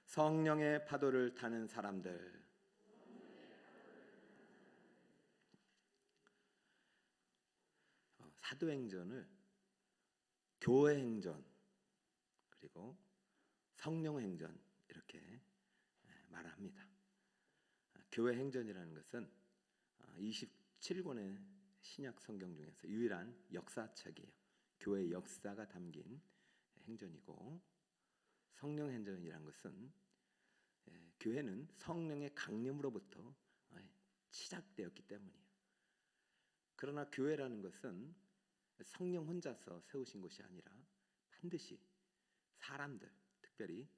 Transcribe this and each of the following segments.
성령의 파도를 타는 사람들. 사도행전을 교회행전 그리고 성령행전 이렇게 말합니다. 교회행전이라는 것은 27권의 신약 성경 중에서 유일한 역사책이에요. 교회의 역사가 담긴 행전이고, 성령행전이라는 것은 교회는 성령의 강림으로부터 시작되었기 때문이에요. 그러나 교회라는 것은 성령 혼자서 세우신 것이 아니라 반드시 사람들, 특별히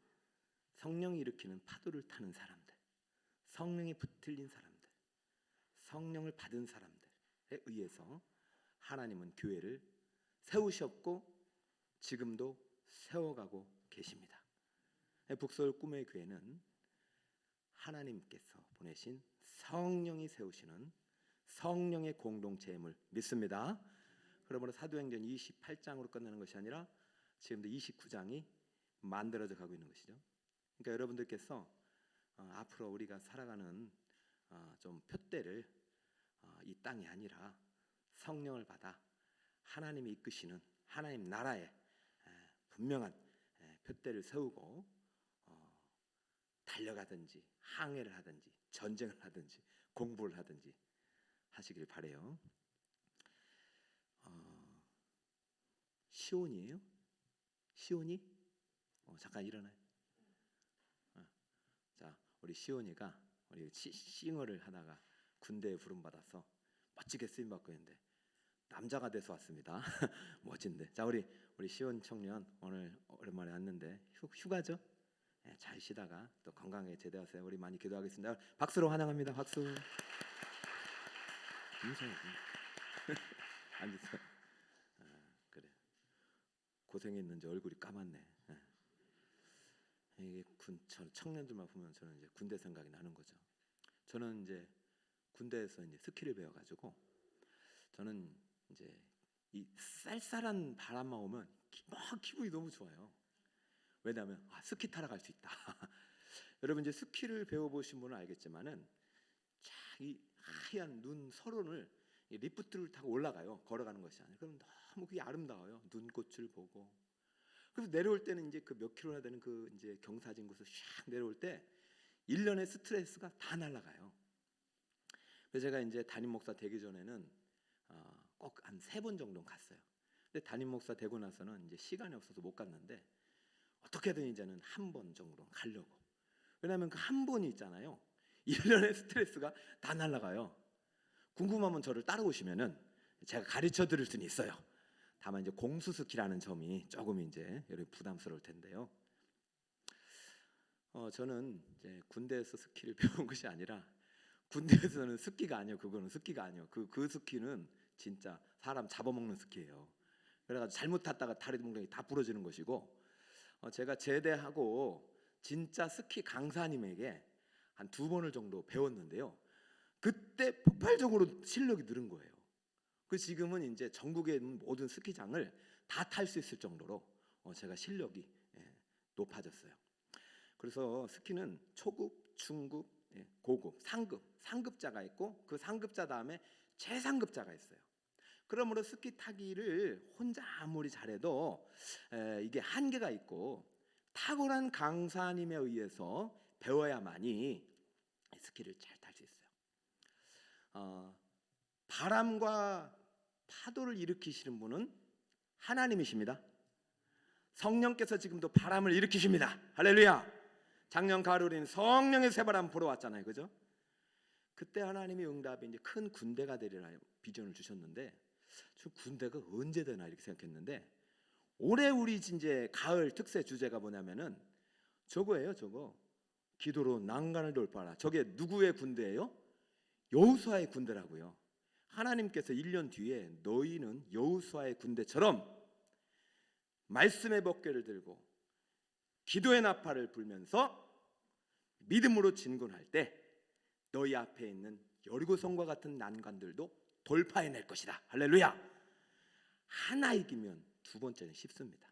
성령이 일으키는 파도를 타는 사람들, 성령이 붙들린 사람들, 성령을 받은 사람들에 의해서 하나님은 교회를 세우셨고 지금도 세워가고 계십니다. 북서울 꿈의 교회는 하나님께서 보내신 성령이 세우시는 성령의 공동체임을 믿습니다. 그러므로 사도행전 28장으로 끝나는 것이 아니라 지금도 29장이 만들어져 가고 있는 것이죠. 그러니까 여러분들께서 앞으로 우리가 살아가는 좀 표대를 이 땅이 아니라 성령을 받아 하나님이 이끄시는 하나님 나라의 분명한 표대를 세우고 달려가든지 항해를 하든지 전쟁을 하든지 공부를 하든지 하시길 바래요. 시온이에요? 시온이? 잠깐 일어나요. 자, 우리 시온이가 우리 싱어를 하다가 군대에 부름 받아서 멋지게 쓰임 받고 있는데 남자가 돼서 왔습니다. 멋진데. 자, 우리 시온 청년 오늘 오랜만에 왔는데 휴가죠? 잘 쉬다가 또 건강하게 제대하세요. 우리 많이 기도하겠습니다. 박수로 환영합니다. 박수. 앉으세요. 그래. 고생했는지 얼굴이 까맣네. 이게 청년들만 보면 저는 이제 군대 생각이 나는 거죠. 저는 이제 군대에서 이제 스키를 배워가지고 저는 이제 이 쌀쌀한 바람만 오면 막 기분이 너무 좋아요. 왜냐하면 스키 타러 갈 수 있다. 여러분 이제 스키를 배워보신 분은 알겠지만은 이 하얀 눈 서론을 리프트를 타고 올라가요. 걸어가는 것이 아니라. 그럼 너무 그게 아름다워요. 눈꽃을 보고. 그래서 내려올 때는 이제 그 몇 킬로나 되는 그 이제 경사진 곳을 샥 내려올 때 1년의 스트레스가 다 날아가요. 그래서 제가 이제 담임 목사 되기 전에는 꼭 한 3번 정도 갔어요. 근데 담임 목사 되고 나서는 이제 시간이 없어서 못 갔는데 어떻게든 이제는 한 번 정도 가려고. 왜냐하면 그 한 번이 있잖아요. 1년의 스트레스가 다 날아가요. 궁금하면 저를 따라오시면은 제가 가르쳐 드릴 수는 있어요. 다만 이제 공수스키라는 점이 조금 이제 여러분 부담스러울 텐데요. 저는 이제 군대에서 스키를 배운 것이 아니라 군대에서는 스키가 아니에요. 그거는 스키가 아니에요. 그 스키는 진짜 사람 잡아먹는 스키예요. 그래가지고 잘못 탔다가 다리 몽둥이 다 부러지는 것이고, 제가 제대하고 진짜 스키 강사님에게 한 2번을 정도 배웠는데요. 그때 폭발적으로 실력이 늘은 거예요. 그 지금은 이제 전국에 있는 모든 스키장을 다 탈 수 있을 정도로 제가 실력이 높아졌어요. 그래서 스키는 초급, 중급, 고급, 상급자가 있고 그 상급자 다음에 최상급자가 있어요. 그러므로 스키 타기를 혼자 아무리 잘해도 이게 한계가 있고 탁월한 강사님에 의해서 배워야만이 스키를 잘 탈 수 있어요. 바람과 파도를 일으키시는 분은 하나님이십니다. 성령께서 지금도 바람을 일으키십니다. 할렐루야. 작년 가을 우리는 성령의 새바람 보러 왔잖아요. 그죠? 그때 하나님이 응답이 이제 큰 군대가 되리라 비전을 주셨는데 저 군대가 언제 되나 이렇게 생각했는데 올해 우리 이제 가을 특세 주제가 뭐냐면은 저거예요. 저거. 기도로 난간을 돌파하라. 저게 누구의 군대예요? 여호수아의 군대라고요. 하나님께서 1년 뒤에 너희는 여호수아의 군대처럼 말씀의 법궤를 들고 기도의 나팔을 불면서 믿음으로 진군할 때 너희 앞에 있는 여리고성과 같은 난관들도 돌파해낼 것이다. 할렐루야. 하나 이기면 두 번째는 쉽습니다.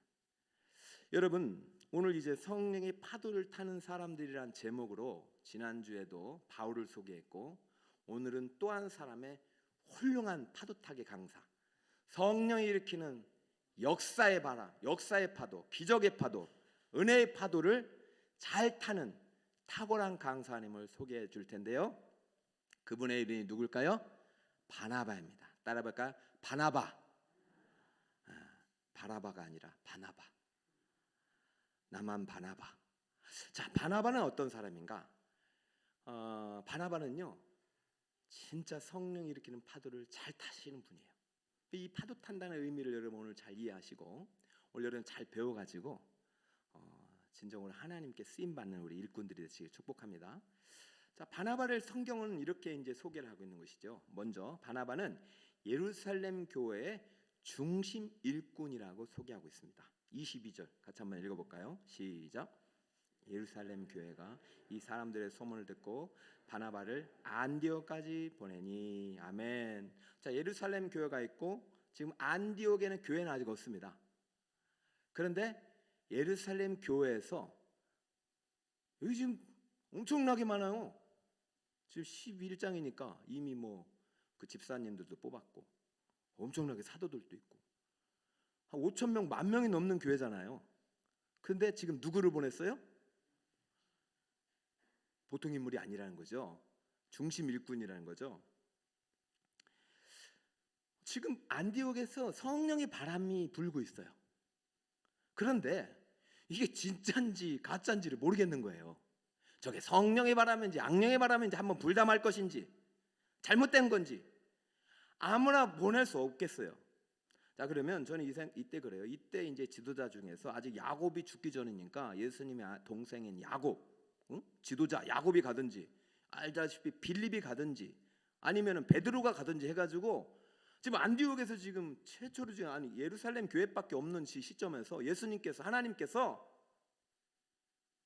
여러분 오늘 이제 성령의 파도를 타는 사람들이란 제목으로 지난주에도 바울을 소개했고, 오늘은 또 한 사람의 훌륭한 파도타기 강사, 성령이 일으키는 역사의 바람, 역사의 파도, 기적의 파도, 은혜의 파도를 잘 타는 탁월한 강사님을 소개해 줄 텐데요. 그분의 이름이 누굴까요? 바나바입니다. 따라볼까요? 바나바. 바라바가 아니라 바나바. 나만 바나바. 자, 바나바는 어떤 사람인가? 바나바는요, 진짜 성령이 일으키는 파도를 잘 타시는 분이에요. 이 파도 탄다는 의미를 여러분 오늘 잘 이해하시고, 오늘 여러분 잘 배워가지고 진정으로 하나님께 쓰임 받는 우리 일꾼들이 되시길 축복합니다. 자, 바나바를 성경은 이렇게 이제 소개를 하고 있는 것이죠. 먼저 바나바는 예루살렘 교회의 중심 일꾼이라고 소개하고 있습니다. 22절 같이 한번 읽어볼까요? 시작. 예루살렘 교회가 이 사람들의 소문을 듣고 바나바를 안디옥까지 보내니. 아멘. 자, 예루살렘 교회가 있고 지금 안디옥에는 교회는 아직 없습니다. 그런데 예루살렘 교회에서 여기 지금 엄청나게 많아요. 지금 11장이니까 이미 그 집사님들도 뽑았고 엄청나게 사도들도 있고 한 5천 명, 1만 명이 넘는 교회잖아요. 그런데 지금 누구를 보냈어요? 보통 인물이 아니라는 거죠. 중심 일꾼이라는 거죠. 지금 안디옥에서 성령의 바람이 불고 있어요. 그런데 이게 진짜인지 가짜인지를 모르겠는 거예요. 저게 성령의 바람인지 악령의 바람인지 한번 불담할 것인지 잘못된 건지 아무나 보낼 수 없겠어요. 자, 그러면 저는 이때 그래요. 이때 이제 지도자 중에서 아직 야곱이 죽기 전이니까 예수님의 동생인 야곱, 지도자 야곱이 가든지 알다시피 빌립이 가든지 아니면은 베드로가 가든지 해가지고 지금 안디옥에서 지금 최초로 지금 예루살렘 교회밖에 없는 시점에서 예수님께서 하나님께서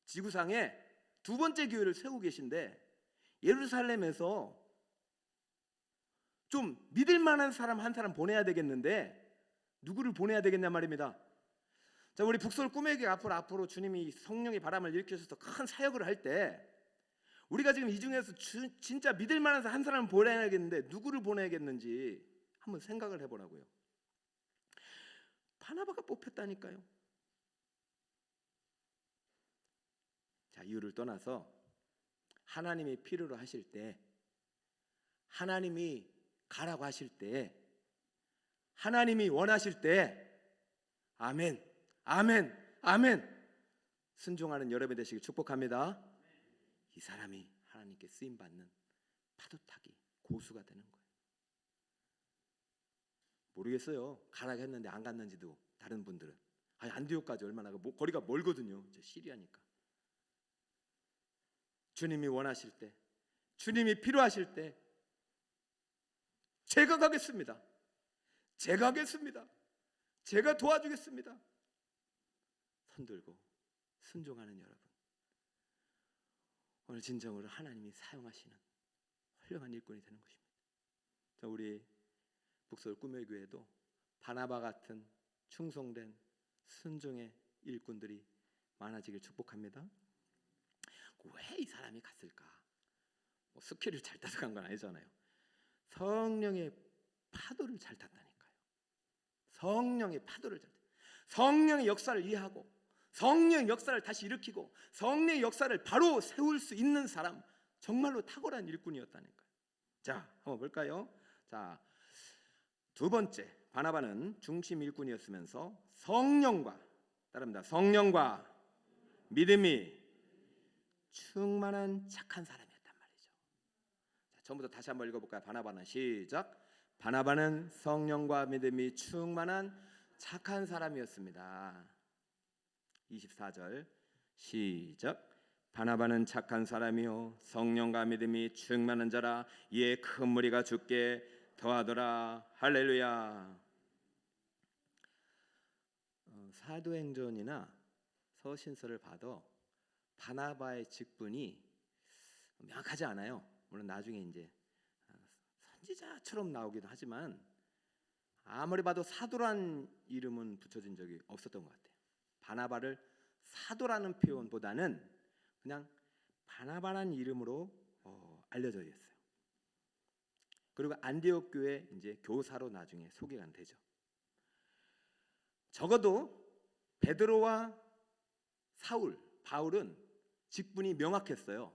지구상에 두 번째 교회를 세우고 계신데 예루살렘에서 좀 믿을 만한 사람 한 사람 보내야 되겠는데 누구를 보내야 되겠냐 말입니다. 자, 우리 북서울 꿈에게 앞으로 주님이 성령의 바람을 일으키셔서 큰 사역을 할 때 우리가 지금 이 중에서 진짜 믿을 만한 한 사람을 보내야겠는데 누구를 보내야겠는지 한번 생각을 해보라고요. 바나바가 뽑혔다니까요. 자, 이유를 떠나서 하나님이 필요로 하실 때, 하나님이 가라고 하실 때, 하나님이 원하실 때 아멘, 아멘, 아멘 순종하는 여러분 되시길 축복합니다. 이 사람이 하나님께 쓰임받는 파도타기 고수가 되는 거예요. 모르겠어요. 가라고 했는데 안 갔는지도. 다른 분들은 안디옥까지 얼마나 거리가 멀거든요. 시리아니까. 주님이 원하실 때, 주님이 필요하실 때 제가 가겠습니다. 제가 하겠습니다. 제가 도와주겠습니다. 손들고 순종하는 여러분, 오늘 진정으로 하나님이 사용하시는 훌륭한 일꾼이 되는 것입니다. 자, 우리 북서울 꿈의 교회도 바나바 같은 충성된 순종의 일꾼들이 많아지길 축복합니다. 왜 이 사람이 갔을까? 스킬을 잘 따서 간 건 아니잖아요. 성령의 파도를 잘 탔다니까요. 성령의 파도를 잘 탔. 성령의 역사를 이해하고 성령의 역사를 다시 일으키고 성령의 역사를 바로 세울 수 있는 사람, 정말로 탁월한 일꾼이었다니까요. 자, 한번 볼까요? 자, 두 번째, 바나바는 중심 일꾼이었으면서 성령과, 따릅니다. 성령과 믿음이 충만한 착한 사람이었단 말이죠. 자, 처음부터 다시 한번 읽어볼까요? 바나바는 시작. 바나바는 성령과 믿음이 충만한 착한 사람이었습니다. 24절 시작. 바나바는 착한 사람이요 성령과 믿음이 충만한 자라. 이에 큰 무리가 죽게 더하더라. 할렐루야. 사도행전이나 서신서를 봐도 바나바의 직분이 명확하지 않아요. 물론 나중에 이제 선지자처럼 나오기도 하지만 아무리 봐도 사도란 이름은 붙여진 적이 없었던 것 같아요. 바나바를 사도라는 표현보다는 그냥 바나바라는 이름으로 알려져 있어요. 그리고 안디옥 교회 이제 교사로 나중에 소개가 되죠. 적어도 베드로와 바울은 직분이 명확했어요.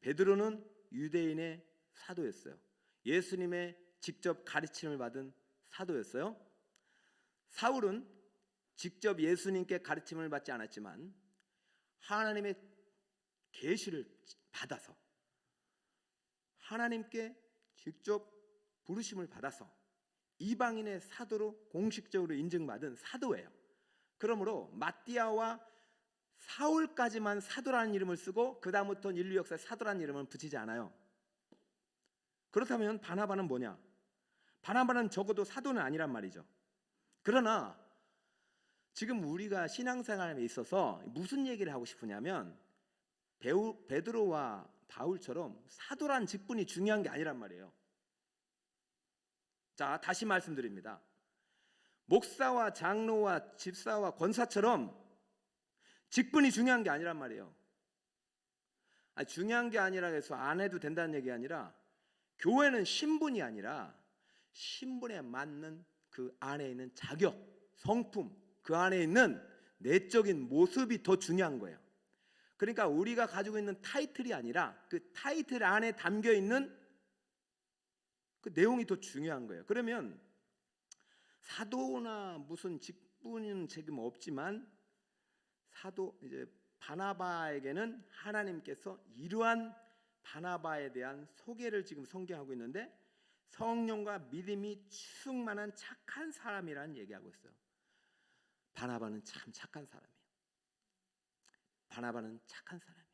베드로는 유대인의 사도였어요. 예수님의 직접 가르침을 받은 사도였어요. 사울은 직접 예수님께 가르침을 받지 않았지만 하나님의 계시를 받아서 하나님께 직접 부르심을 받아서 이방인의 사도로 공식적으로 인증받은 사도예요. 그러므로 마띠아와 사울까지만 사도라는 이름을 쓰고 그 다음부터는 인류 역사에 사도라는 이름을 붙이지 않아요. 그렇다면 바나바는 뭐냐? 바나바는 적어도 사도는 아니란 말이죠. 그러나 지금 우리가 신앙생활에 있어서 무슨 얘기를 하고 싶으냐면 베드로와 바울처럼 사도란 직분이 중요한 게 아니란 말이에요. 자, 다시 말씀드립니다. 목사와 장로와 집사와 권사처럼 직분이 중요한 게 아니란 말이에요. 중요한 게 아니라 해서 안 해도 된다는 얘기 아니라 교회는 신분이 아니라 신분에 맞는 그 안에 있는 자격, 성품, 그 안에 있는 내적인 모습이 더 중요한 거예요. 그러니까 우리가 가지고 있는 타이틀이 아니라 그 타이틀 안에 담겨 있는 그 내용이 더 중요한 거예요. 그러면 사도나 무슨 직분은 지금 없지만 사도 이제 바나바에게는 하나님께서 이러한 바나바에 대한 소개를 지금 성경하고 있는데 성령과 믿음이 충만한 착한 사람이라는 얘기하고 있어요. 바나바는 참 착한 사람이에요. 바나바는 착한 사람이에요.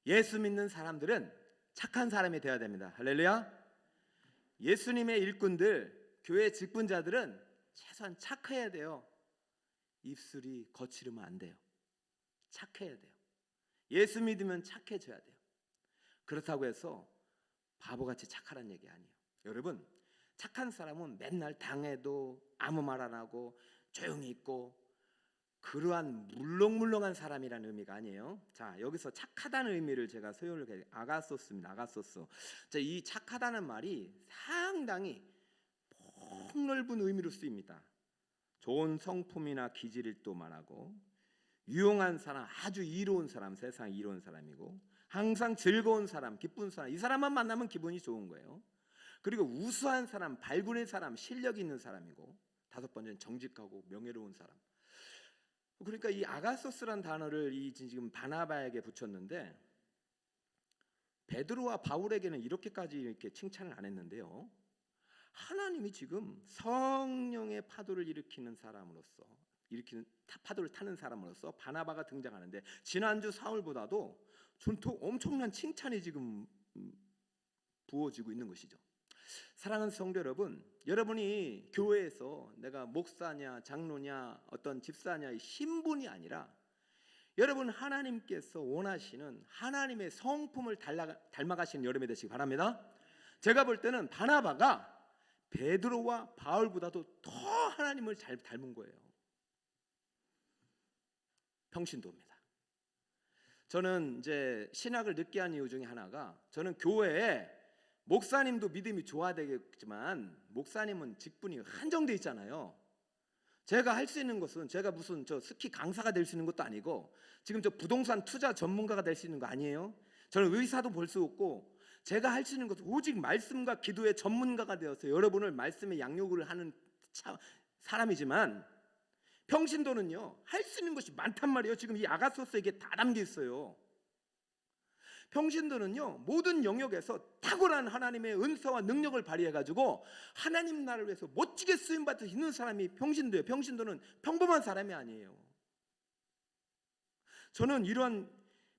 예수 믿는 사람들은 착한 사람이 되어야 됩니다. 할렐루야. 예수님의 일꾼들, 교회 직분자들은 최소한 착해야 돼요. 입술이 거칠으면 안 돼요. 착해야 돼요. 예수 믿으면 착해져야 돼요. 그렇다고 해서 바보같이 착하란 얘기 아니에요. 여러분, 착한 사람은 맨날 당해도 아무 말 안 하고 조용히 있고 그러한 물렁물렁한 사람이라는 의미가 아니에요. 자, 여기서 착하다는 의미를 제가 소요를 아가소스입니다. 아가소스. 자, 이 착하다는 말이 상당히 폭넓은 의미로 쓰입니다. 좋은 성품이나 기질을 또 말하고 유용한 사람, 아주 이로운 사람, 세상 이로운 사람이고 항상 즐거운 사람, 기쁜 사람, 이 사람만 만나면 기분이 좋은 거예요. 그리고 우수한 사람, 발군의 사람, 실력 있는 사람이고 다섯 번째는 정직하고 명예로운 사람. 그러니까 이 아가소스란 단어를 이 지금 바나바에게 붙였는데 베드로와 바울에게는 이렇게까지 이렇게 칭찬을 안 했는데요. 하나님이 지금 성령의 파도를 일으키는 사람으로서 파도를 타는 사람으로서 바나바가 등장하는데 지난주 사울보다도 엄청난 칭찬이 지금 부어지고 있는 것이죠. 사랑하는 성도 여러분, 여러분이 교회에서 내가 목사냐 장로냐 어떤 집사냐 신분이 아니라 여러분 하나님께서 원하시는 하나님의 성품을 닮아가시는 여러분이 되시기 바랍니다. 제가 볼 때는 바나바가 베드로와 바울보다도 더 하나님을 잘 닮은 거예요. 평신도입니다. 저는 이제 신학을 늦게 한 이유 중에 하나가 저는 교회에 목사님도 믿음이 좋아야 되겠지만 목사님은 직분이 한정돼 있잖아요. 제가 할 수 있는 것은 제가 무슨 스키 강사가 될 수 있는 것도 아니고 지금 부동산 투자 전문가가 될 수 있는 거 아니에요. 저는 의사도 볼 수 없고 제가 할 수 있는 것은 오직 말씀과 기도의 전문가가 되어서 여러분을 말씀의 양육을 하는 사람이지만 평신도는요 할 수 있는 것이 많단 말이에요. 지금 이 아가소스에게 다 담겨 있어요. 평신도는요 모든 영역에서 탁월한 하나님의 은사와 능력을 발휘해가지고 하나님 나라를 위해서 멋지게 쓰임받을 수 있는 사람이 평신도예요. 평신도는 평범한 사람이 아니에요. 저는 이러한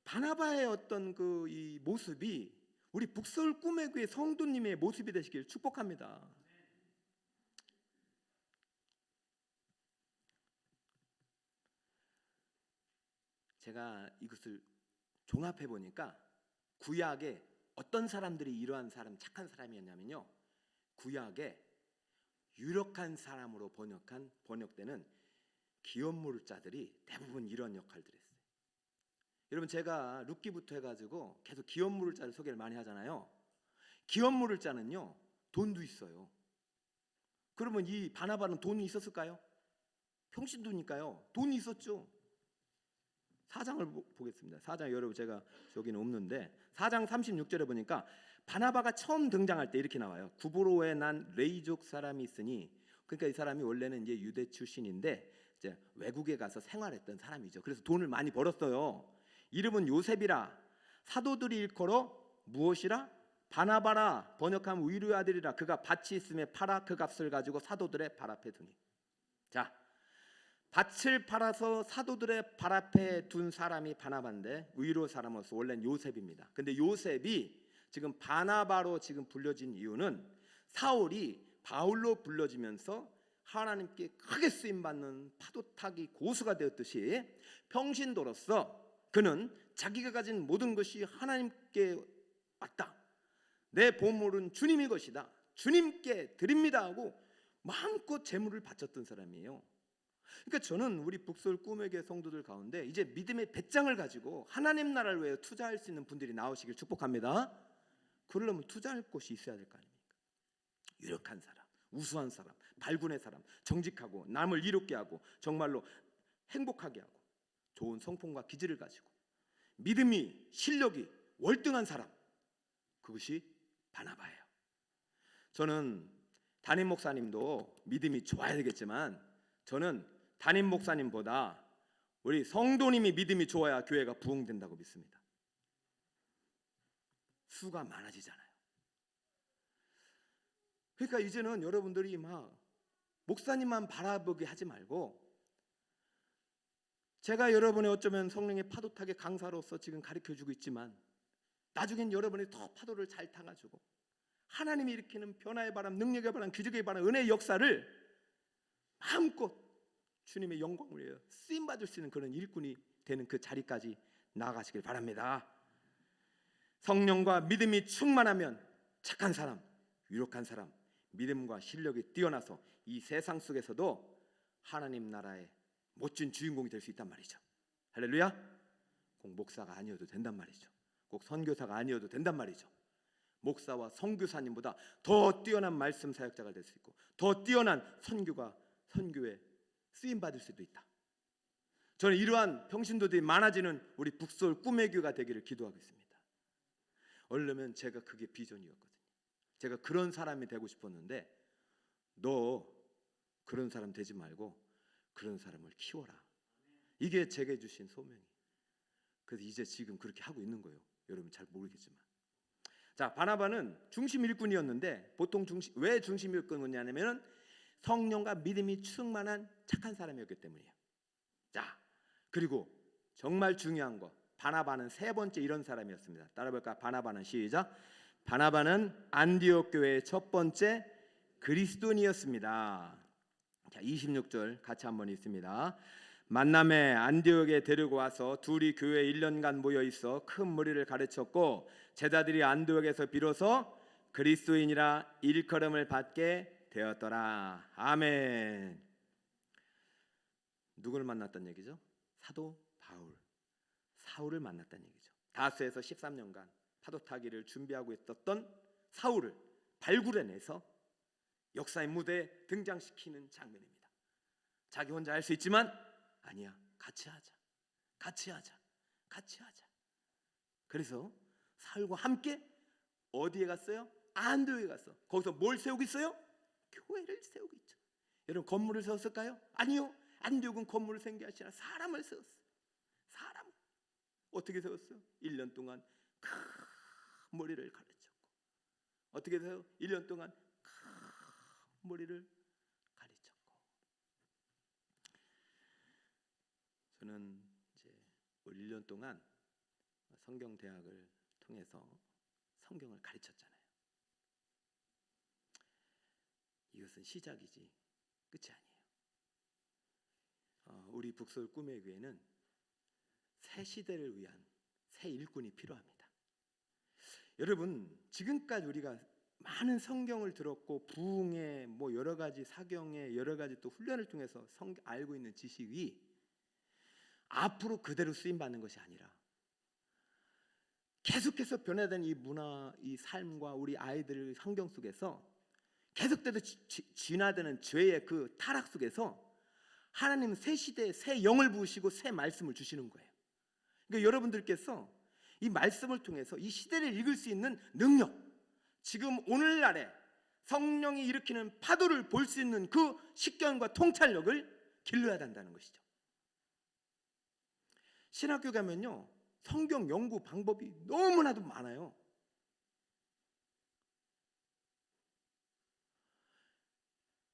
바나바의 어떤 이 모습이 우리 북서울 꿈의 교회 성도님의 모습이 되시길 축복합니다. 제가 이것을 종합해 보니까 구약에 어떤 사람들이 이러한 사람 착한 사람이었냐면요, 구약에 유력한 사람으로 번역되는 기업물자들이 대부분 이런 역할들을 했어요. 여러분, 제가 룻기부터 해가지고 계속 기업물자를 소개를 많이 하잖아요. 기업물자는요 돈도 있어요. 그러면 이 바나바는 돈이 있었을까요? 평신도니까요 돈이 있었죠. 4장을 보겠습니다. 4장 여러분, 제가 여기는 없는데 4장 36절에 보니까 바나바가 처음 등장할 때 이렇게 나와요. 구브로에 난 레이족 사람이 있으니, 그러니까 이 사람이 원래는 이제 유대 출신인데 이제 외국에 가서 생활했던 사람이죠. 그래서 돈을 많이 벌었어요. 이름은 요셉이라, 사도들이 일컬어 무엇이라? 바나바라, 번역하면 위로의 아들이라. 그가 밭이 있음에 팔아 그 값을 가지고 사도들의 발 앞에 두니. 자, 밭을 팔아서 사도들의 발 앞에 둔 사람이 바나바인데 위로 사람으로서 원래는 요셉입니다. 근데 요셉이 지금 바나바로 지금 불려진 이유는 사울이 바울로 불려지면서 하나님께 크게 쓰임받는 파도타기 고수가 되었듯이 평신도로서 그는 자기가 가진 모든 것이 하나님께 왔다, 내 보물은 주님의 것이다, 주님께 드립니다 하고 마음껏 재물을 바쳤던 사람이에요. 그러니까 저는 우리 북서울 꿈의 교회 성도들 가운데 이제 믿음의 배짱을 가지고 하나님 나라를 위해 투자할 수 있는 분들이 나오시길 축복합니다. 그러려면 투자할 곳이 있어야 될 거 아닙니까? 유력한 사람, 우수한 사람, 발군의 사람, 정직하고 남을 이롭게 하고 정말로 행복하게 하고 좋은 성품과 기질을 가지고 믿음이, 실력이 월등한 사람, 그것이 바나바예요. 저는 담임 목사님도 믿음이 좋아야 되겠지만 저는 담임 목사님보다 우리 성도님이 믿음이 좋아야 교회가 부흥된다고 믿습니다. 수가 많아지잖아요. 그러니까 이제는 여러분들이 막 목사님만 바라보게 하지 말고, 제가 여러분의 어쩌면 성령의 파도타기 강사로서 지금 가르쳐주고 있지만 나중엔 여러분이 더 파도를 잘 타가지고 하나님이 일으키는 변화의 바람, 능력의 바람, 기적의 바람, 은혜의 역사를 마음껏 주님의 영광을 위해 쓰임받을 수 있는 그런 일꾼이 되는 그 자리까지 나아가시길 바랍니다. 성령과 믿음이 충만하면 착한 사람, 유력한 사람, 믿음과 실력이 뛰어나서 이 세상 속에서도 하나님 나라의 멋진 주인공이 될 수 있단 말이죠. 할렐루야. 꼭 목사가 아니어도 된단 말이죠. 꼭 선교사가 아니어도 된단 말이죠. 목사와 선교사님보다 더 뛰어난 말씀 사역자가 될 수 있고 더 뛰어난 선교에 쓰임받을 수도 있다. 저는 이러한 평신도들이 많아지는 우리 북서울 꿈의 교회가 되기를 기도하고 있습니다. 얼르면 제가 그게 비전이었거든요. 제가 그런 사람이 되고 싶었는데 너 그런 사람 되지 말고 그런 사람을 키워라. 이게 제게 주신 소명이에요. 그래서 이제 지금 그렇게 하고 있는 거예요. 여러분 잘 모르겠지만. 자, 바나바는 중심 일꾼이었는데 보통 왜 중심 일꾼이었냐면 성령과 믿음이 충만한 착한 사람이었기 때문이에요. 자, 그리고 정말 중요한 거, 바나바는 세 번째 이런 사람이었습니다. 따라볼까? 바나바는 시작. 바나바는 안디옥 교회의 첫 번째 그리스도인이었습니다. 자, 26절 같이 한번 읽습니다. 만남에 안디옥에 데리고 와서 둘이 교회에 1년간 모여 있어 큰 무리를 가르쳤고 제자들이 안디옥에서 비로소 그리스도인이라 일컬음을 받게 되었더라. 아멘. 누구를 만났단 얘기죠? 사도 바울, 사울을 만났단 얘기죠. 다스에서 13년간 파도타기를 준비하고 있었던 사울을 발굴해내서 역사의 무대에 등장시키는 장면입니다. 자기 혼자 할 수 있지만 아니야, 같이 하자, 같이 하자, 같이 하자. 그래서 사울과 함께 어디에 갔어요? 안디옥에 갔어. 거기서 뭘 세우고 있어요? 교회를 세우고 있죠. 여러분, 건물을 세웠을까요? 아니요. 안디옥은 건물을 세운 게 아니라 사람을 세웠어요. 사람. 어떻게 세웠어요? 1년 동안 큰 머리를 가르쳤고. 어떻게 해서요? 1년 동안 큰 머리를 가르쳤고. 저는 이제 1년 동안 성경 대학을 통해서 성경을 가르쳤잖아요. 이것은 시작이지 끝이 아니에요. 우리 북서울 꿈의 교회는 새 시대를 위한 새 일꾼이 필요합니다. 여러분, 지금까지 우리가 많은 성경을 들었고 부흥의 뭐 여러 가지 사경의 여러 가지 또 훈련을 통해서 알고 있는 지식이 앞으로 그대로 쓰임 받는 것이 아니라 계속해서 변화된 이 문화, 이 삶과 우리 아이들 환경 속에서 계속돼서 진화되는 죄의 그 타락 속에서 하나님은 새 시대에 새 영을 부으시고 새 말씀을 주시는 거예요. 그러니까 여러분들께서 이 말씀을 통해서 이 시대를 읽을 수 있는 능력, 지금 오늘날에 성령이 일으키는 파도를 볼 수 있는 그 식견과 통찰력을 길러야 된다는 것이죠. 신학교 가면요, 성경 연구 방법이 너무나도 많아요.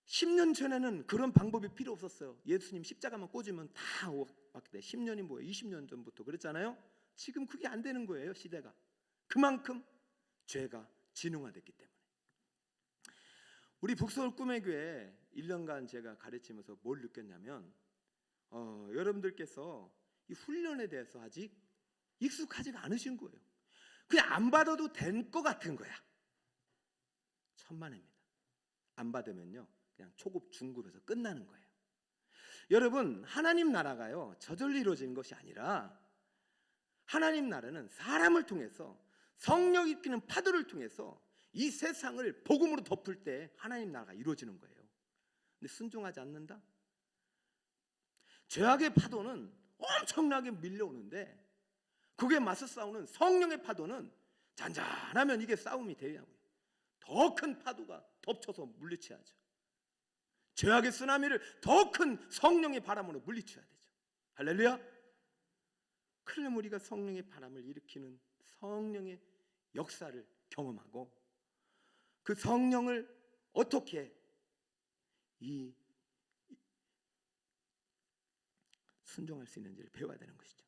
(10년) 전에는 그런 방법이 필요 없었어요. 예수님 십자가만 꽂으면 다 왔기 때문에. 10년이 뭐예요? 20년 전부터 그랬잖아요. 지금 그게 안 되는 거예요, 시대가. 그만큼 죄가 진흥화됐기 때문에. 우리 북서울 꿈의 교회 1년간 제가 가르치면서 뭘 느꼈냐면 여러분들께서 이 훈련에 대해서 아직 익숙하지가 않으신 거예요. 그냥 안 받아도 된 것 같은 거야. 천만입니다. 안 받으면요, 그냥 초급 중급에서 끝나는 거예요. 여러분, 하나님 나라가요 저절로 이루어지는 것이 아니라 하나님 나라는 사람을 통해서 성령 일으키는 파도를 통해서 이 세상을 복음으로 덮을 때 하나님 나라가 이루어지는 거예요. 근데 순종하지 않는다? 죄악의 파도는 엄청나게 밀려오는데 그게 맞서 싸우는 성령의 파도는 잔잔하면 이게 싸움이 되냐고요. 더 큰 파도가 덮쳐서 물리쳐야죠. 죄악의 쓰나미를 더 큰 성령의 바람으로 물리쳐야 되죠. 할렐루야. 그러면 우리가 성령의 바람을 일으키는 성령의 역사를 경험하고 그 성령을 어떻게 순종할 수 있는지를 배워야 되는 것이죠.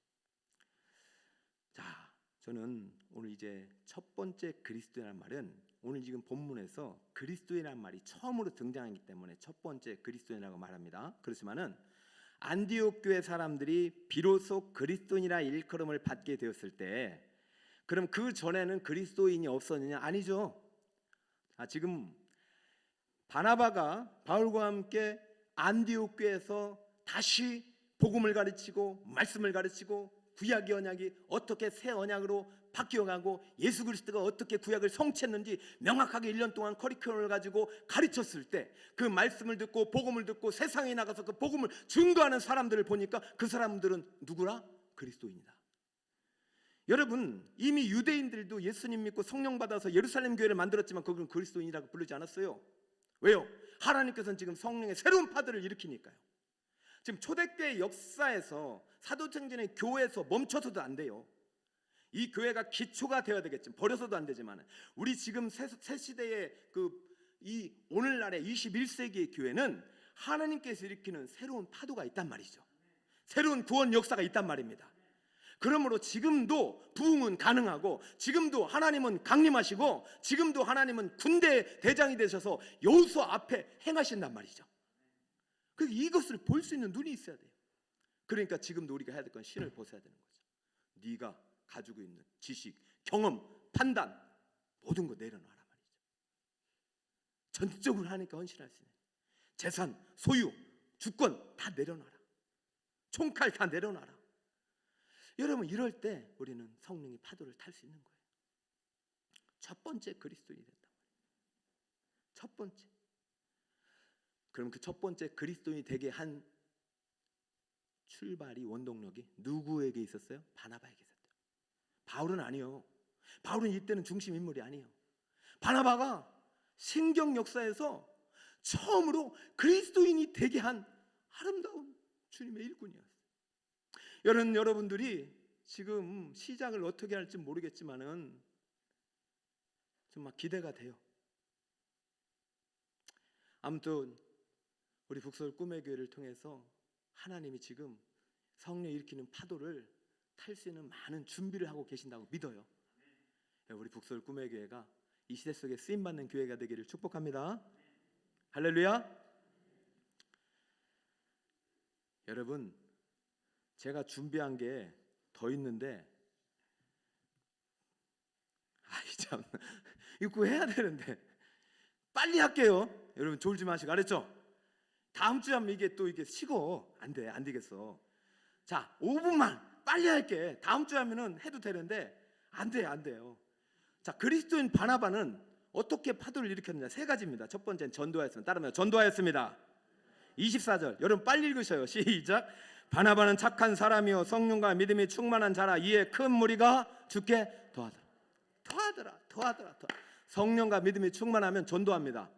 자, 저는 오늘 이제 첫 번째 그리스도라는 말은 오늘 지금 본문에서 그리스도인이라는 말이 처음으로 등장하기 때문에 첫 번째 그리스도인이라고 말합니다. 그렇지만은 안디옥 교회 사람들이 비로소 그리스도인이라 일컬음을 받게 되었을 때, 그럼 그 전에는 그리스도인이 없었느냐? 아니죠. 지금 바나바가 바울과 함께 안디옥 교회에서 다시 복음을 가르치고 말씀을 가르치고 구약의 언약이 어떻게 새 언약으로 바뀌어가고 예수 그리스도가 어떻게 구약을 성취했는지 명확하게 1년 동안 커리큘럼을 가지고 가르쳤을 때 그 말씀을 듣고 복음을 듣고 세상에 나가서 그 복음을 증거하는 사람들을 보니까 그 사람들은 누구라? 그리스도인이다. 여러분, 이미 유대인들도 예수님 믿고 성령 받아서 예루살렘 교회를 만들었지만 그건 그리스도인이라고 부르지 않았어요. 왜요? 하나님께서는 지금 성령의 새로운 파도를 일으키니까요. 지금 초대교회 역사에서 사도행전의 교회에서 멈춰서도 안 돼요. 이 교회가 기초가 되어야 되겠지만 버려서도 안 되지만 우리 지금 새 시대의 이 오늘날의 21세기의 교회는 하나님께서 일으키는 새로운 파도가 있단 말이죠. 새로운 구원 역사가 있단 말입니다. 그러므로 지금도 부흥은 가능하고 지금도 하나님은 강림하시고 지금도 하나님은 군대 대장이 되셔서 여호수아 앞에 행하신단 말이죠. 그래서 이것을 볼 수 있는 눈이 있어야 돼요. 그러니까 지금도 우리가 해야 될 건 신을 벗어야 되는 거죠. 네가 가지고 있는 지식, 경험, 판단 모든 거 내려놔라 말이죠. 전적으로 하니까 헌신할 수 있는 재산, 소유, 주권 다 내려놔라. 총칼 다 내려놔라. 여러분, 이럴 때 우리는 성령의 파도를 탈 수 있는 거예요. 첫 번째 그리스도인이 된단 말이에요. 첫 번째. 그럼 그 첫 번째 그리스도인이 되게 한 출발이, 원동력이 누구에게 있었어요? 바나바에게 있었어요. 바울은 아니요. 바울은 이때는 중심 인물이 아니에요. 바나바가 신경 역사에서 처음으로 그리스도인이 되게 한 아름다운 주님의 일꾼이었어요. 여러분들이 지금 시작을 어떻게 할지 모르겠지만은 좀 막 기대가 돼요. 아무튼 우리 북서울 꿈의 교회를 통해서 하나님이 지금 성령 일으키는 파도를 탈 수 있는 많은 준비를 하고 계신다고 믿어요. 우리 북서울 꿈의 교회가 이 시대 속에 쓰임받는 교회가 되기를 축복합니다. 할렐루야. 여러분, 제가 준비한 게 더 있는데 참 이거 해야 되는데 빨리 할게요. 여러분 졸지 마시고, 알았죠? 다음 주에 하면 이게 또 이게 식어. 안 돼, 안 되겠어. 자, 5분만 빨리 할게. 다음 주에 하면은 해도 되는데 안 돼, 안 돼요. 자, 그리스도인 바나바는 어떻게 파도를 일으켰느냐? 세 가지입니다. 첫 번째는 전도하였습니다. 따르면 전도하였습니다. 24절 여러분 빨리 읽으셔요. 시작. 바나바는 착한 사람이요 성령과 믿음이 충만한 자라. 이에 큰 무리가 주께 더하더라. 성령과 믿음이 충만하면 전도합니다.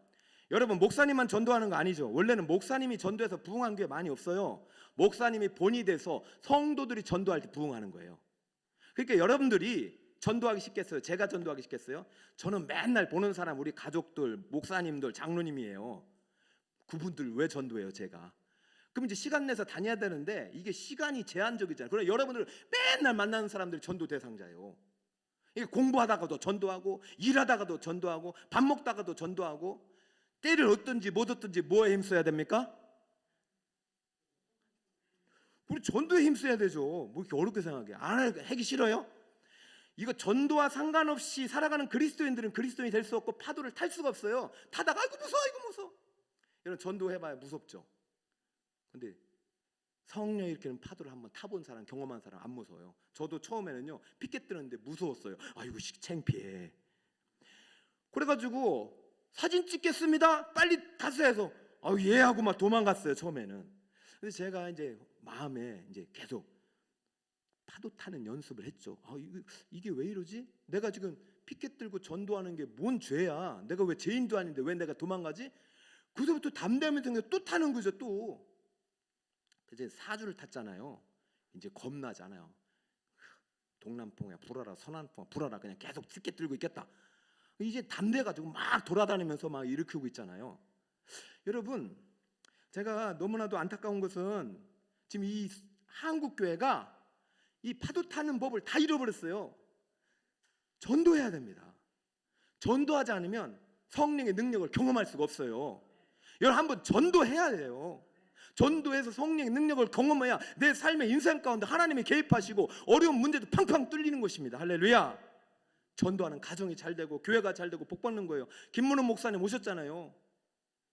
여러분 목사님만 전도하는 거 아니죠. 원래는 목사님이 전도해서 부흥한 게 많이 없어요. 목사님이 본이 돼서 성도들이 전도할 때 부흥하는 거예요. 그러니까 여러분들이 전도하기 쉽겠어요? 제가 전도하기 쉽겠어요? 저는 맨날 보는 사람 우리 가족들, 목사님들, 장로님이에요. 그분들 왜 전도해요 제가? 그럼 이제 시간 내서 다녀야 되는데 이게 시간이 제한적이잖아요. 그러나 여러분들 맨날 만나는 사람들이 전도 대상자예요. 이게 공부하다가도 전도하고, 일하다가도 전도하고, 밥 먹다가도 전도하고, 때를 얻든지 못 얻든지 뭐에 힘써야 됩니까? 우리 전도에 힘써야 되죠. 뭐 이렇게 어렵게 생각해? 안 하기 싫어요? 이거 전도와 상관없이 살아가는 그리스도인들은 그리스도인이 될 수 없고 파도를 탈 수가 없어요. 타다가 아이고 무서워. 여러분 전도해봐야 무섭죠. 근데 성령 일으키는 파도를 한번 타본 사람, 경험한 사람 안 무서워요. 저도 처음에는요 피켓 뜨는데 무서웠어요. 아이고 창피해. 그래가지고 사진 찍겠습니다. 빨리 타세요. 예 하고 막 도망갔어요 처음에는. 근데 제가 이제 마음에 이제 계속 파도 타는 연습을 했죠. 이게 왜 이러지? 내가 지금 피켓 들고 전도하는 게 뭔 죄야? 내가 왜 죄인도 아닌데 왜 내가 도망가지? 그래서부터 담대함이 생겨 또 타는 거죠 또. 이제 4주를 탔잖아요. 이제 겁나잖아요. 동남풍야 불어라, 서남풍야 불어라, 그냥 계속 피켓 들고 있겠다. 이제 담대가지고 막 돌아다니면서 막 일으키고 있잖아요. 여러분 제가 너무나도 안타까운 것은 지금 이 한국 교회가 이 파도 타는 법을 다 잃어버렸어요. 전도해야 됩니다. 전도하지 않으면 성령의 능력을 경험할 수가 없어요. 여러분 한번 전도해야 돼요. 전도해서 성령의 능력을 경험해야 내 삶의 인생 가운데 하나님이 개입하시고 어려운 문제도 팡팡 뚫리는 것입니다. 할렐루야. 전도하는 가정이 잘 되고 교회가 잘 되고 복 받는 거예요. 김문호 목사님 오셨잖아요.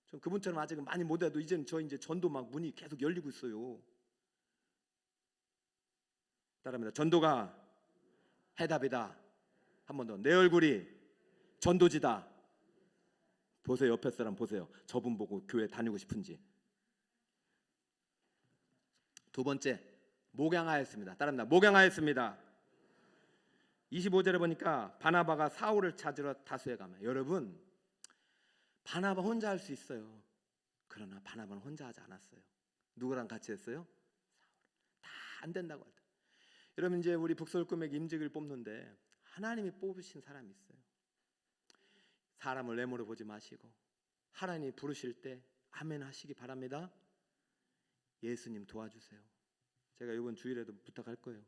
전 그분처럼 아직은 많이 못해도 이제는 이제 전도 막 문이 계속 열리고 있어요. 따라합니다. 전도가 해답이다. 한 번 더. 내 얼굴이 전도지다. 보세요. 옆에 사람 보세요. 저분 보고 교회 다니고 싶은지. 두 번째, 목양하였습니다. 따라합니다. 목양하였습니다. 25절에 보니까 바나바가 사울을 찾으러 다수에 가면, 여러분 바나바 혼자 할 수 있어요. 그러나 바나바는 혼자 하지 않았어요. 누구랑 같이 했어요? 다 안 된다고 할 때. 여러분 이제 우리 북설꿈의 임직을 뽑는데 하나님이 뽑으신 사람이 있어요. 사람을 외모로 보지 마시고 하나님이 부르실 때 아멘 하시기 바랍니다. 예수님 도와주세요. 제가 이번 주일에도 부탁할 거예요.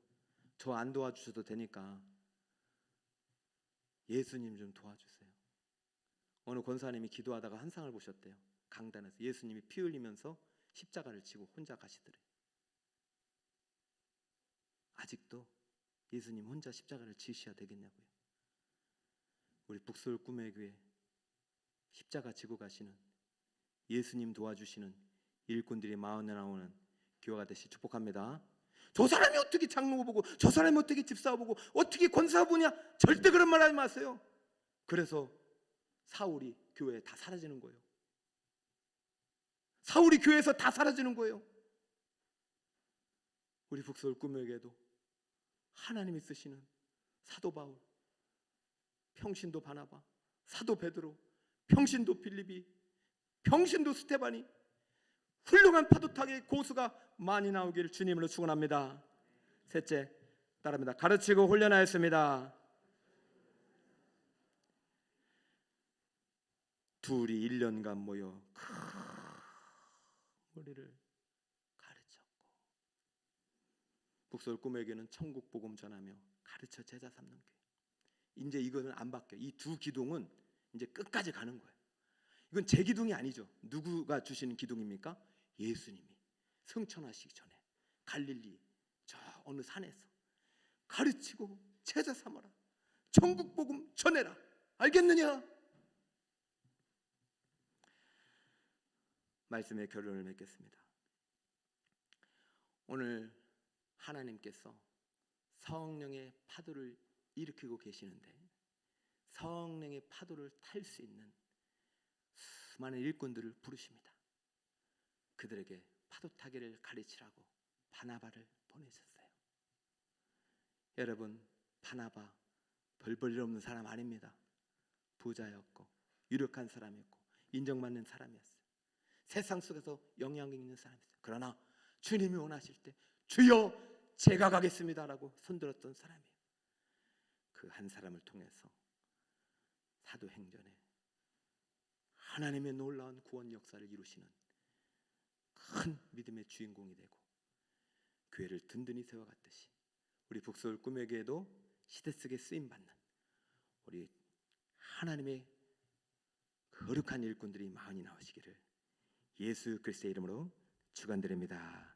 저 안 도와주셔도 되니까 예수님 좀 도와주세요. 어느 권사님이 기도하다가 환상을 보셨대요. 강단에서 예수님이 피 흘리면서 십자가를 지고 혼자 가시더래요. 아직도 예수님 혼자 십자가를 지셔야 되겠냐고요. 우리 북서울 꿈의 교회 십자가 지고 가시는 예수님 도와주시는 일꾼들이 마흔에 나오는 교회가 되시 축복합니다. 저 사람이 어떻게 장로 보고 저 사람이 어떻게 집사 보고 어떻게 권사 보냐, 절대 그런 말 하지 마세요. 그래서 사울이 교회에 다 사라지는 거예요. 사울이 교회에서 다 사라지는 거예요. 우리 북서울 꿈에게도 하나님이 쓰시는 사도 바울, 평신도 바나바, 사도 베드로, 평신도 빌립이, 평신도 스테반이, 훌륭한 파도타기의 고수가 많이 나오기를 주님으로 축원합니다. 셋째, 따릅니다. 가르치고 훈련하였습니다. 둘이 1년간 모여 큰 무리를 가르쳤고, 북서울 꿈에게는 천국 복음 전하며 가르쳐 제자 삼는 교회. 이제 이거는 안 바뀌어. 이 두 기둥은 이제 끝까지 가는 거예요. 이건 제 기둥이 아니죠. 누구가 주시는 기둥입니까? 예수님이 승천하시기 전에 갈릴리 저 어느 산에서 가르치고 제자 삼아라, 천국 복음 전해라. 알겠느냐? 말씀의 결론을 맺겠습니다. 오늘 하나님께서 성령의 파도를 일으키고 계시는데 성령의 파도를 탈 수 있는 수많은 일꾼들을 부르십니다. 그들에게 파도 타기를 가르치라고 바나바를 보내셨어요. 여러분, 바나바 별 볼 일 없는 사람 아닙니다. 부자였고 유력한 사람이었고 인정받는 사람이었어요. 세상 속에서 영향력 있는 사람이었어요. 그러나 주님이 원하실 때 주여 제가 가겠습니다라고 손들었던 사람이에요. 그 한 사람을 통해서 사도행전에 하나님의 놀라운 구원 역사를 이루시는 큰 믿음의 주인공이 되고 교회를 든든히 세워갔듯이 우리 북서울 꿈의 교회도 시대 속에 쓰임받는 우리 하나님의 거룩한 일꾼들이 많이 나오시기를 예수 그리스도의 이름으로 축원드립니다.